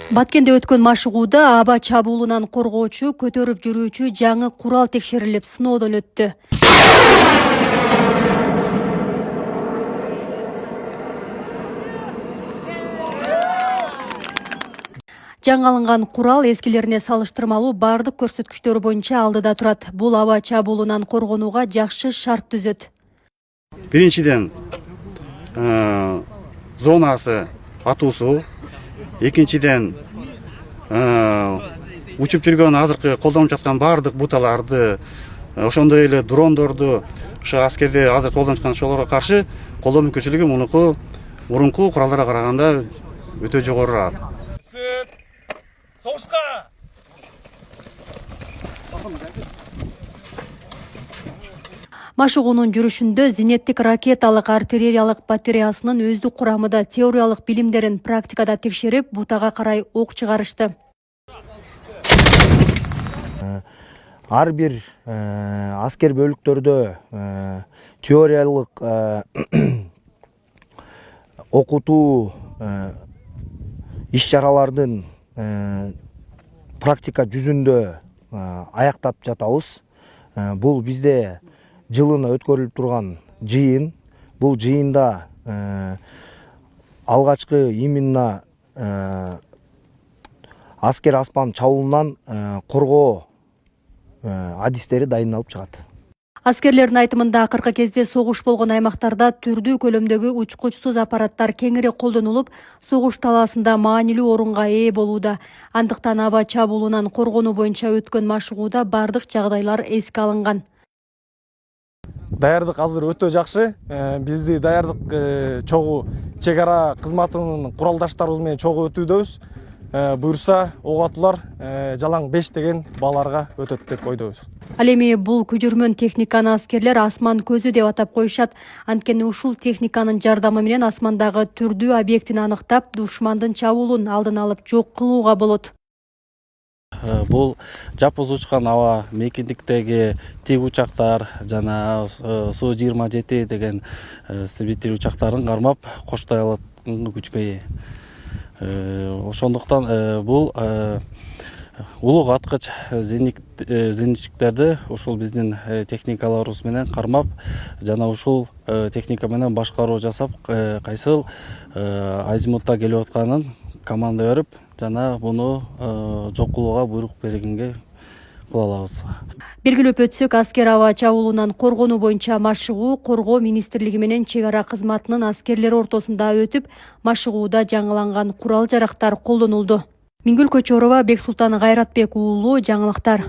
Баткенде өткөн машыгууда аба чабуулунан коргоочу, көтөрүп жүрүүчү жаңы курал текшерилип сыноодон өттү. Жаңы алынган курал эскилерине салыштырмалуу бардык көрсөткүчтөр боюнча алдыда турат. Бул аба чабуулунан коргонууга жакшы шарт түзөт. Биринчиден, зонасы атуусу, экинчиден, учуп жүргөн азыркы колдонуп жаткан бардык буталарды, ошондой эле дрондорду, ошо аскерде азыр колдонуп жаткан ошолорго каршы колдоо мүмкүнчүлүгү мурунку куралдарга караганда өтө жогорураак. Согушка! Машыгуунун жүрүшүндө зенеттик ракеталык артиллериялык батареясынын өздүк курамында теориялык билимдерин практикада текшерип, бутага карай ок чыгарышты. Ар бир аскер бөлүктөрдө теориялык окутуу иш-чаралардын практика жүзүндө аяктап жатабыз. Бул бизде жылына өткөрүлүп турган жыйын. Бул жыйында алгачкы именно аскер аспан чабуулунан коргоо адистери дайындалып чыгат. Аскерлердин айтымында акыркы кезде согуш болгон аймактарда түрдүү көлөмдөгү учкучсуз аппараттар кеңири колдонулуп, согуш талаасында маанилүү орунга ээ болууда. Андыктан аба чабуулунан коргонуу боюнча өткөн машыгууда бардык жагдайлар эске алынган. Даярдык азыр өтө жакшы. Бизди даярдык чогуу чек ара кызматынын куралдаштарыбыз менен чогуу өтүүдөбүз. Буюрса, ок атуулар жалаң 5 деген бааларга өтөт деп ойдойбуз. Ал эми бул күжүрмөн техниканы аскерлер асман көзү деп атап коюшат. Анткени ушул техниканын жардамы менен асмандагы түрдүү объектини аныктап, душмандын чабуулун алдын алып жок кылууга болот. Бул жапыз учкан аба мейкиндиктеги тиг учактар жана Су-27 деген истребитель учактарын кармап коштой алат күчкө ээ. Ошондуктан бул улуг аткыч зенитчиктерди ушул биздин техникаларыбыз менен кармап жана ушул техника менен башкаруу жасап, кайсыл азимутта келип атканын команда берип, жана буну жок кылууга буйрук бергенге кыла алабыз. Белгилеп өтсөк, аскер аба чабуулунан коргонуу боюнча машыгуу Коргоо министрлиги менен чек ара кызматынын аскерлери ортосунда өтүп, машыгууда жаңыланган курал-жарактар колдонулду. Миңгүл Көчөрова, Бексултан Кайратбек уулу, жаңылыктар.